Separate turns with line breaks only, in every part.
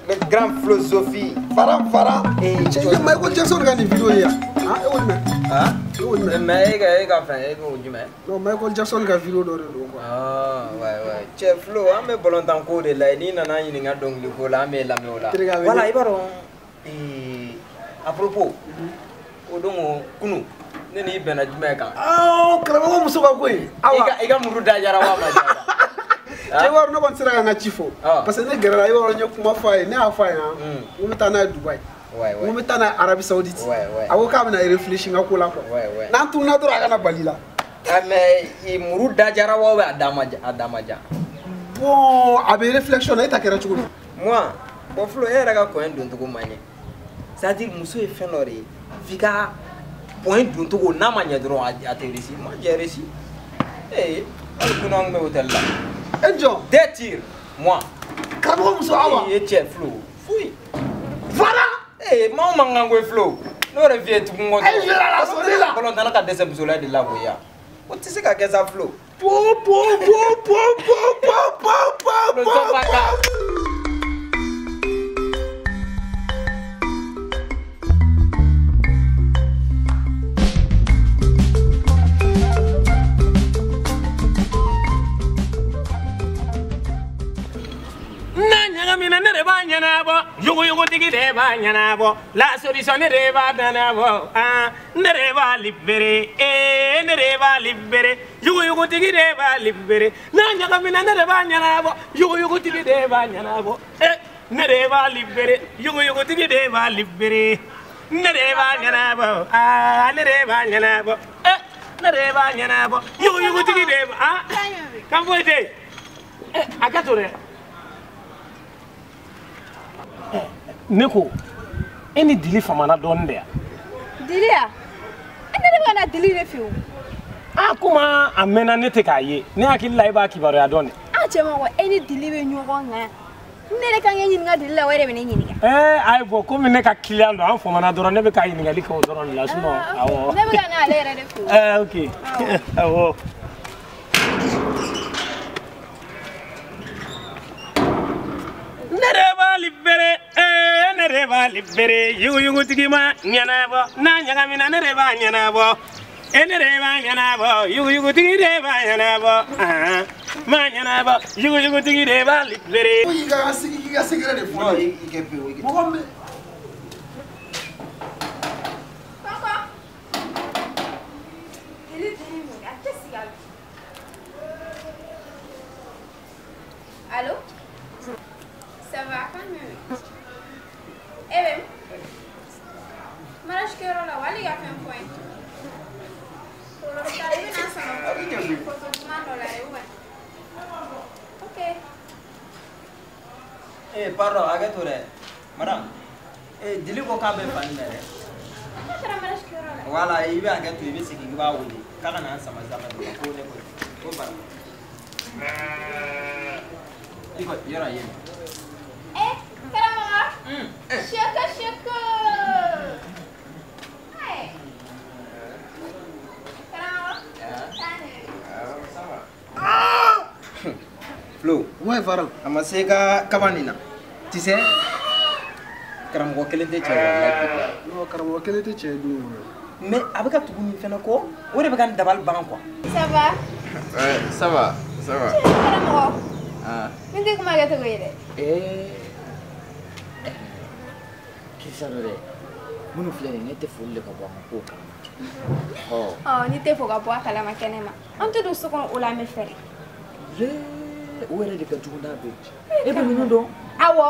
Le grand philosophie. Fara.
Tu as Michael Jackson dans une vidéo hier.
Ah? Mais il a fait
non, Michael Jackson dans une vidéo d'or.
Ah, ouais. Chef Flo, on me bolon dans code là, ni nana ni nga dong li ko la me la me ola. Voilà, ibaro. À propos, odongo kunu. Neni bena jumeka.
Ah, Karamogo muso ba koy.
Iga muruda jara wa ma.
Je vois no kon sira na chifo. Parce que ne gera ibaro nyo kuma fay, ne afay ha. Mo metana Dubai. Ouais. Mo metana Arabie Saoudite. Ouais. Ako ka na réfléchir ngako la ko. Ouais. Nan tu na dora kana balila. Mais
i muruda jara wa adamaja.
Bon, avec réflexion et ta kera chuko.
Moi, bon Flo era ga ko en to ko manye. C'est-à-dire muso e fenore. Fika point d'un togo n'a manié de atterrir. Moi j'ai réussi. Eh, on a un hôtel là.
Enjo.
Deux tirs. Moi.
Karamogo muso awa.
Et chef Flo. Fui.
Voilà.
Eh, mon mangango Flo. No revient tout le monde.
Eh, je la sonner là.
On a la deuxième musola de la voya. On te sait qu'à ça Flo.
Po.
La solution ne va danabo, ne va libérer, ne va libérer, you tigi de va libérer, Nanya Gamina ne va nyanabo, you tigi de va nyanabo, ne va libérer, you tigi de va libérer, ne va nyanabo, ne va nyanabo, ne va nyanabo, you tigi de va, come with it, I got to it. Neko, any dili famana don there.
Dilia? I never gonna delete you.
Ah, kuma amena ne tekaye. Ne akili laiba kibaro ya don.
Ah, chema any deliver you wrong. Nere kan yin nga dilla were bene yin nga.
Ai bo ko mine ka kiliando an famana don ne be ka yin nga liko don la suno. Awo.
Ne be gana ale re fu.
Okay. Awo. Ne va libérer, you tigima, nyanabo, Nanyagamina, ne va nyanabo, ne nyanabo, you tigima, nyanabo, manyanabo, you tigima, libérer.
Il y a un secret de foi.
Allô? Ça va quand même? Eh bien, je suis là, il y a un point. Ok.
Eh, pardon, arrête-toi. Madame, dis-lui qu'on a besoin de faire. Voilà, il va arrêter, il va se quitter. Quand on a un samazama, il faut le faire. Écoute, il y a rien.
Eh, Karamogo. Chaka. Hey. Karamogo.
Ça va. Flo.
Ouais, Varan.
Amaseka kabanina. Tu sais, Karamogo quel était
non, Karamogo quel était chez nous.
Mais avec tout le monde fait quoi? On est pas d'abal banc quoi.
Ça va?
Ouais, ça va.
Karamogo.
Ah.
Mais comment tu vas?
Qu'est-ce que c'est? Mon frère n'était fou le caboire
oh, n'était fou caboire à la macanema. On te doit se qu'on ou la me faire.
Où est le cajouna? Et bien nous donc.
Ah ouais,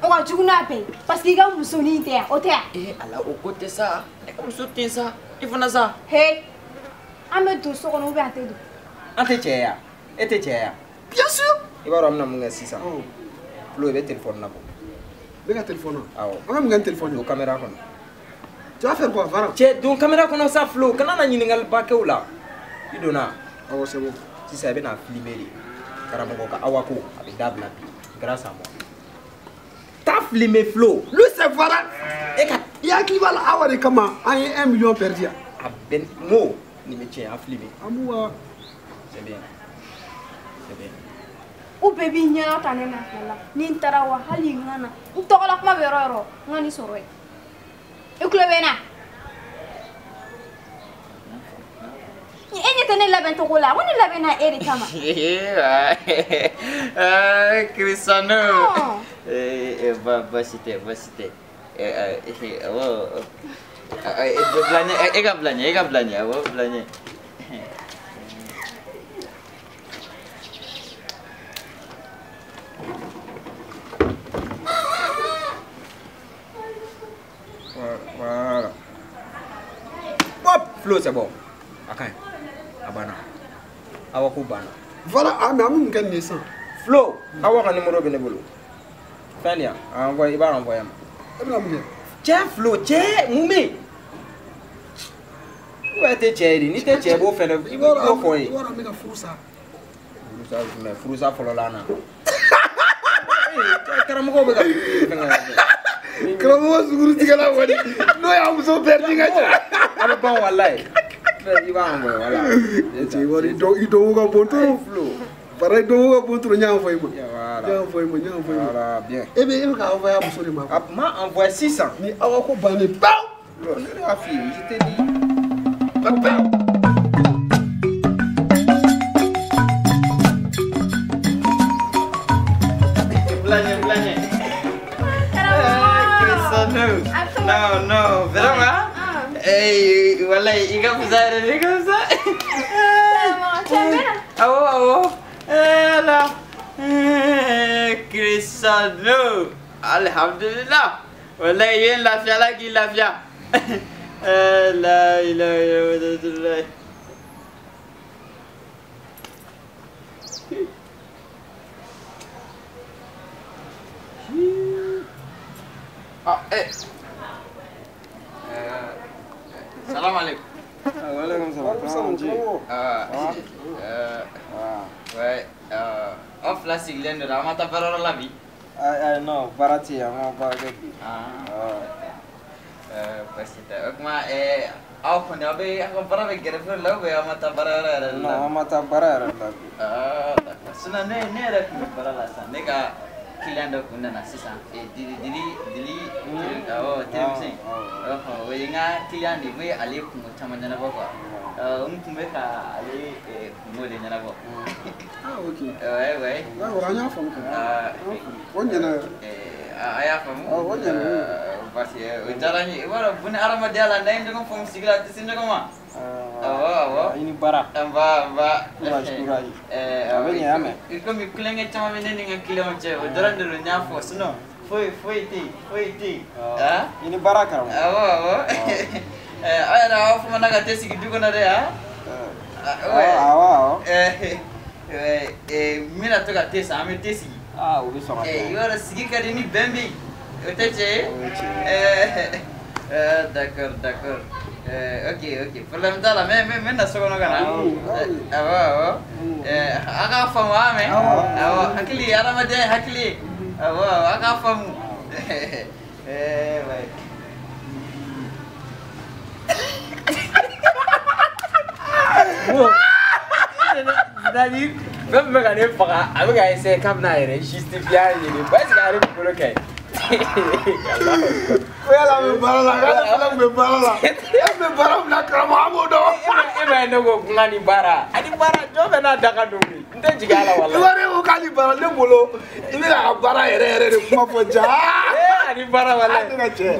on va jouer na paix parce qu'il y a un sonné terre au terre.
Et alors au côté ça, et comme sauter ça, il faut ça.
Hey, on me doit se qu'on ouvre à tes deux.
Antechea.
Bien sûr.
Il va ramener mon 600. Flo, il va téléphoner là.
Venga téléphone.
Ah ouais.
On a un téléphone.
Au caméra.
Tu vas faire quoi, Varan?
Tiens, donc caméra qu'on a ça Flo. Quand on a une nouvelle bac ou là, il donne. Ah
ouais, c'est bon.
Si ça vient à filmer, Karamogo Awako avec Dabla grâce à moi. T'as filmé Flo.
Lui c'est Varan. Il y a qui va là avoir des comment? 1 million perdu.
Ah ben mo ni me tient à filmer.
Amoua.
C'est bien.
u bɛɛ b'i ɲɛna ta ne nafɛ la ni n taara wa hali n ka na n tɔgɔla kuma bɛ yɔrɔ yɔrɔ n ka nin sɔrɔ yen i tulo bɛ n na e ɲɛ tɛ ne labɛn cogo la ko ne labɛnna e de kama
Cristiano basi tɛ e ka bila ɲɛ awɔ bila ɲɛ
Voilà. Hop, Flo, c'est bon. Ok. Abana. Awa ko bana.
Voilà, ah mais amu ngal ni san.
Flo, awa ka numéro bi ne bolo. Fania, envoie, il va envoyer. Tiens Flo, tiens, Moumi. Où est tes chéri? Ni tes chéri bo fait le il va ko yi.
Wara me ka furusa.
Furusa folo lana. Karamogo be ka.
Karamogo suguru tigala wadi. No ya muso perdi ngaja.
Ala bon wallahi. Il va envoyer voilà.
Tu vois il do ga bonto Flo. Para do ga bonto nya envoyer mo.
Voilà.
Nya envoyer mo.
Voilà, bien.
Eh bien, il va envoyer muso de ma.
Ma envoie 600.
Ni awa ko bani ba.
La fille, je t'ai dit.
Belanja. No, vraiment? Wallahi, iga fuzare ni kamsa. Awo. Lah. Cristiano. Alhamdulillah. Wallahi yen lafiya lagi lafiya. La ilaha illallah. Assalamualaikum.
Waalaikumsalam.
Ouais, off la sigle de la mata parole la vie.
Non, barati, ama barati.
Pasita. Okma au konde abe aku para be gerefre la be mata barara.
No, mata barara la.
Suna ne ra ku barala san. Ne ka kilando kunna na sisa. Dili television. We nga kilandi me ale ku tamanya na baba. Kumbe ka ale ku de na baba.
Okay.
Ouais.
Wa oranya fam ko. Wonyana.
Aya fam. Wonyana. Basi ujarani wala bune arama diala ndai ndiko fam sigla tisinda koma.
Ini bara.
Amba.
Kurai.
Abenya ame. Iko mi kulenge chama meneni ngakile onche. Ujarani ndo nyafo suno. Foi ti.
Ini bara karam.
Aya na afu managa tesi kiduko na rea. Mina toka tesa ame tesi.
Ubi soma.
Yora sigi kadini bembi. Oteche. D'accord. Ok. Problème dala me na sokono kana. Aga famu ame. Hakili arama de hakili. Aga famu. Vai.
Dali, même me gagner faga, avec un essai comme na ere, justifier ni parce que ari bloqué.
Wala me barala. Me bara na Karamogo do.
E no go ngani bara. Ani bara jo be na daga dumi. Nte jigala wala.
Wale o kali bara le bolo. Ibi na bara ere de kuma foja.
Ani bara wala.
Adega che.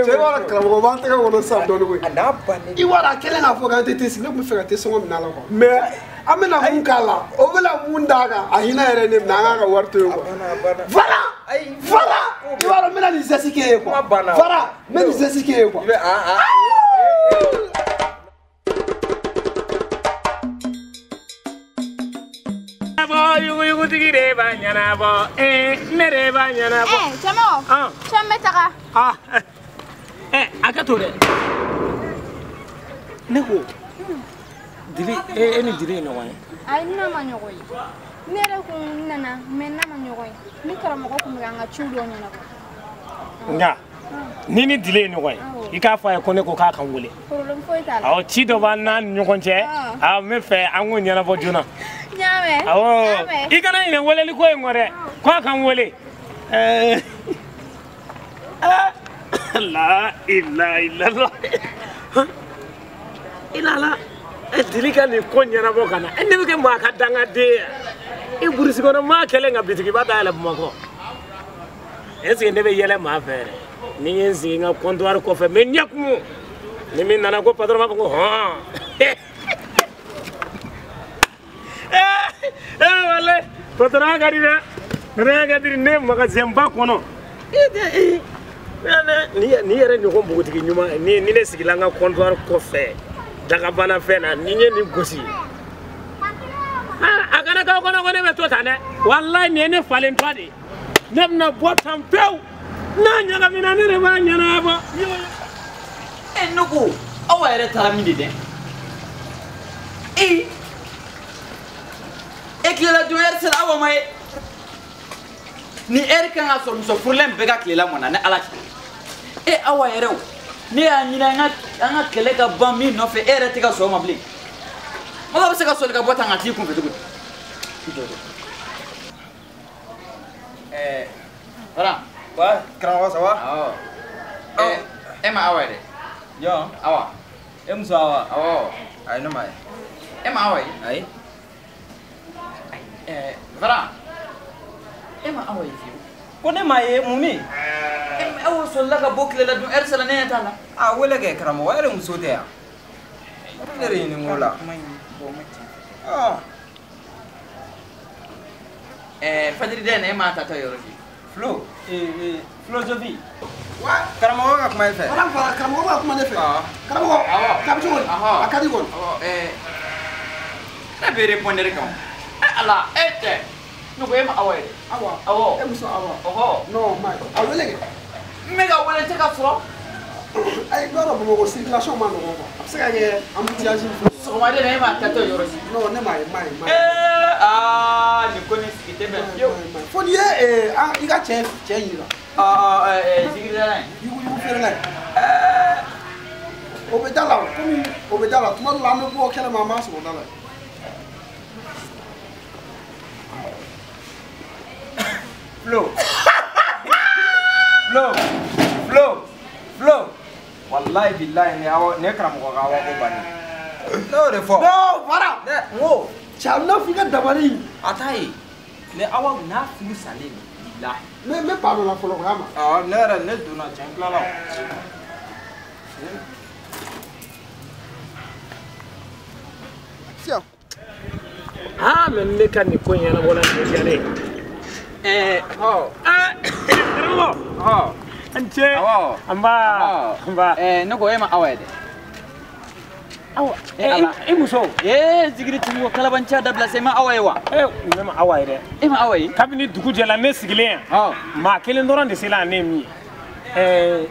Je wala Karamogo bante ka wono sa do no.
Ana bani.
I wala kele na foga tete si le mu fega te songo na la ko. Mais amena mun kala. O bela mun daga. Ahina ere ne na ga warto yo. Voilà. Tu vas remettre les assiqués quoi. Voilà, mets les assiqués quoi.
Yugu tigire ba nyana bo mere ba nyana bo
chamo chamme taka
akato de neko dili eni dili no wan
ay na ma nyogoy mere ko nana men na ma nyogoy ni Karamogo ko mi nga chudo nyana ko
nga nini dile ni wan ika fa ko ne ko ka kan wole
problem foi tala
aw ci do ban nan nyokon che me fe an won nyana bo juna
nya
awo I kana ina wele li ko en ngore ko kan wele la ilaha illallah ilala dilika ni ko nyana bo kana ende be ke ma ka danga de e burisi ko ma kele nga bitiki ba da la mako ese ndebe yele ma fere ni yenzi nga comptoir ko fe men yakmu ni min nana ko patron ma ko ha wala patron gari na gari ne maka zemba kono ni yere ni ko mbugutiki nyuma ni ne sigilanga comptoir ko fe daga bana fe na ni ni gosi akana ka kono ne be to tane wallahi ne falen twade nemna botam pew na nyaga mina ne ba nyana ba
nuku awa yɛrɛ taara min de dɛ e tilela don ɛri sera awa ma ye ni ɛri kan ka sɔrɔ muso furulen bɛɛ ka tilela mɔna ni ala cɛ awa yɛrɛ o ne y'a ɲini an ka kɛlɛ ka ban min nɔfɛ e yɛrɛ tɛ ka sɔn o ma bilen mɔgɔ bɛ se ka sɔli ka bɔ tan ka t'i kunfɛ cogo di voilà
ouais Karamogo ça va
ma awa yɛrɛ
yo
awa
muso awa
ay
no mai
ma awa ye
ay
voilà ma awa ye fiyewu
ko ne ma ye mumi
awa sɔlila ka bɔ tile la dun ɛri sera ne ɲɛ t'a la
wele kɛ Karamogo yɛrɛ muso tɛ yan ne yɛrɛ ɲini ko la
fajiri den ne ma ta yɔrɔ di
Flo philosophie Karamogo ka kuma i fɛ
Karamogo ka kuma ne fɛ Karamogo k'a bɛ cogo di a ka di kɔni
ne bɛ répondre kan ala tɛ ne ko e ma awa ye
awa e muso awa non ma a wele kɛ
n bɛ ka wele tɛ ka sɔrɔ
ayi dɔ dɔ Bamakɔ circulation ma nɔgɔn quoi a bɛ se ka kɛ embouteillage
sɔgɔmaden ne ma ta yɔrɔ si
non ne ma ye
nin ko ni sigi tɛ bɛn fiyewu
fo n'i ye i ka cɛ yira
zigirila ye
yugu feerela ye o bɛ da la komi o bɛ da la tuma dɔ la an bɛ bɔ kɛnɛma an b'a sɔrɔ da la
Flo wallahi billahi ne Karamogo ka awa ko bani no de fɔ
no fara
ngo
cɛ na f'i ka dabali
a ta ye ne awa n'a furu salen billahi
ne ba dɔ la fɔlɔ ko y'a ma
ne yɛrɛ ne donna cɛn tilala
mais ne ka nin ko ɲɛnabɔ la ne an ce an ba
ne ko e ma awa ye dɛ
awa e muso
zigiri tun ko kalabanci dabila sai ma awa ye wa
ne ma awa ye dɛ
e ma awa ye
kabini dugu jɛla ne sigilen yan maa kelen dɔrɔn de sela ne min ye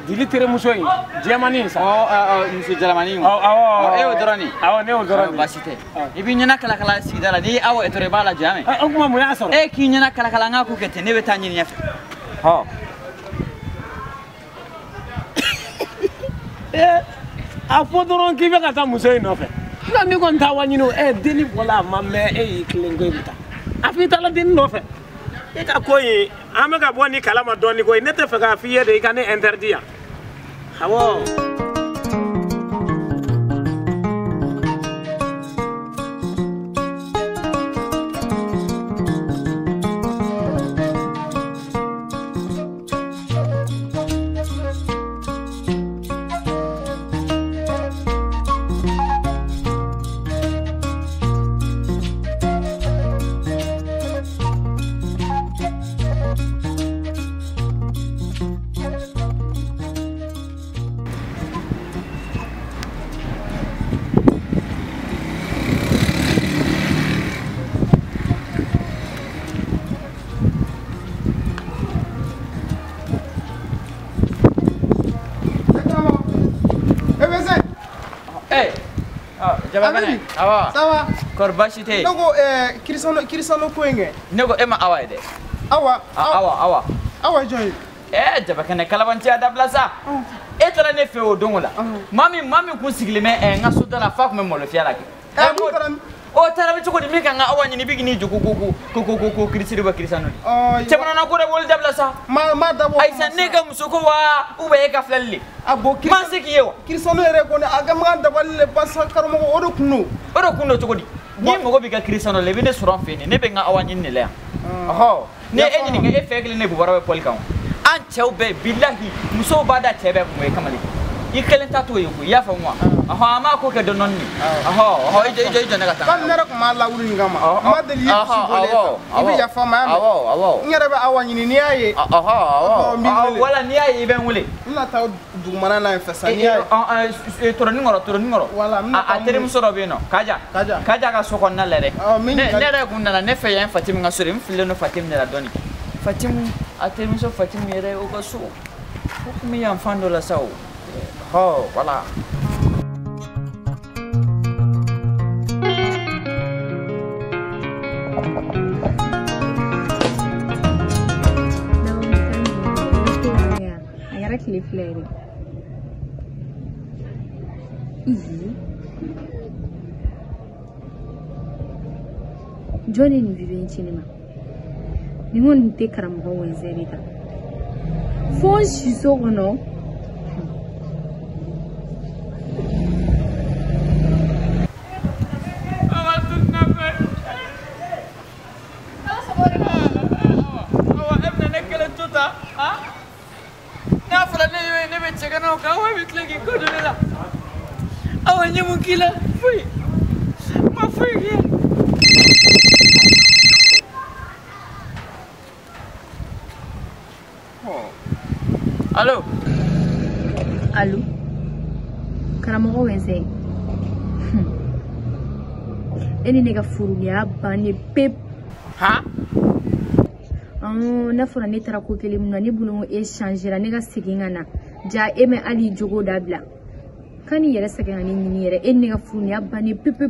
dili terimuso in jɛmani sa
muso jɛlamani
awɔ
e y'o dɔrɔn ni
awɔ ne y'o dɔrɔn ni
baasi tɛ i b'i ɲɛna kalakala sigida la n'i ye awa ye dɔrɔn i b'a lajɛ a mɛn
o tuma mun y'a sɔrɔ
e k'i ɲɛna kalakala n k'a ko kɛ ten ne bɛ taa ɲini ɲɛfɛ
a fɔ dɔrɔn k'i bɛ ka taa muso in nɔfɛ nka n'i kɔni t'a wa ɲini o denni bɔla a ma mɛn e y'i tilen ko i bɛ taa a fɔ i taala denni nɔfɛ e ka ko in an bɛ ka bɔ ni kalama dɔɔnin ko ye ne tɛ fɛ k'a f'i ye de i ka ne interdit yan awɔ.
Sawa. Korbashi te.
Nogo kirisano koenge.
Nogo ema awa ide. Awa
joy.
Jaba kana kalabanci adabla sa. Etara ne fe o dongola. Mami kun sigileme nga sota la fak me molo fiala ke. o tara be chokodi mi kanga awani ni bigini juku ku krisiri ba krisano temana na ko de wol dabla sa
ma dabo
ay san ne ga musoko wa ube ka flalle
abo
man yewa
krisano ere ko ne aga ma daballe basa Karamogo odo kuno
chokodi ni mo go bi ka krisano le bine suran fini ne be nga awani ni le aho ne enyi ni ga efegle ne bu wara be polkan an chewbe billahi muso bada chebe mo e kamali ikelen tatu yuko ya fa mwa aho ama ko ke dononni aho ijo ne gata
kan nera ko mala wuri ngama madali yi su boleta ibi ya fa ma nyere ba awani ni aye
wala ni aye ben wule
ina taw dugmana na fesa ni aye
toro ngoro
wala
a tere musoro be no kaja ka so kon na lere ne re kun na ne fe yan fatim nga sore mfile no fatim ne la doni fatim a tere muso fatim yere o ko so ko mi yan fando la sawo oh, voilà.
Johnny ni vive nchini ni ngoni te Karamogo wenzerita fon shiso kono
awanya mungkila fui ma fui kia allo
Karamogo wenze eni nega furu ya bani pep
ha
na fura ne tara ko kele mun ne bunu échanger ne ga sigingana ja eme ali jogo dabla kani yere sagana ni yere eni ga furu ya bani pep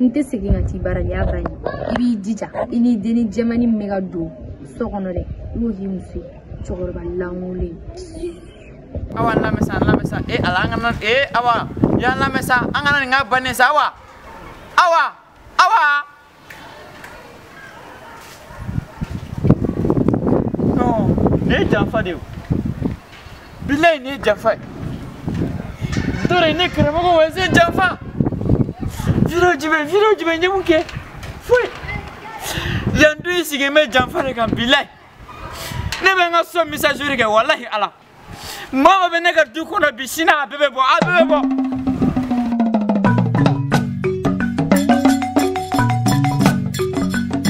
nte siginga ti barali ya bani ibi dija ini deni jamani mega do sokono de wo hi musi chogor ba langule
awa la mesa alanga awa ya la mesa angana nga bani sa awa no ne jamfa de bilay ne jamfa dore ne Karamogo wenze jamfa viro jibe nyemuke fui yandu isige me jamfa de kan bilay ne be nga so message ke wallahi ala mama be ne ga du kono bisina bebe bo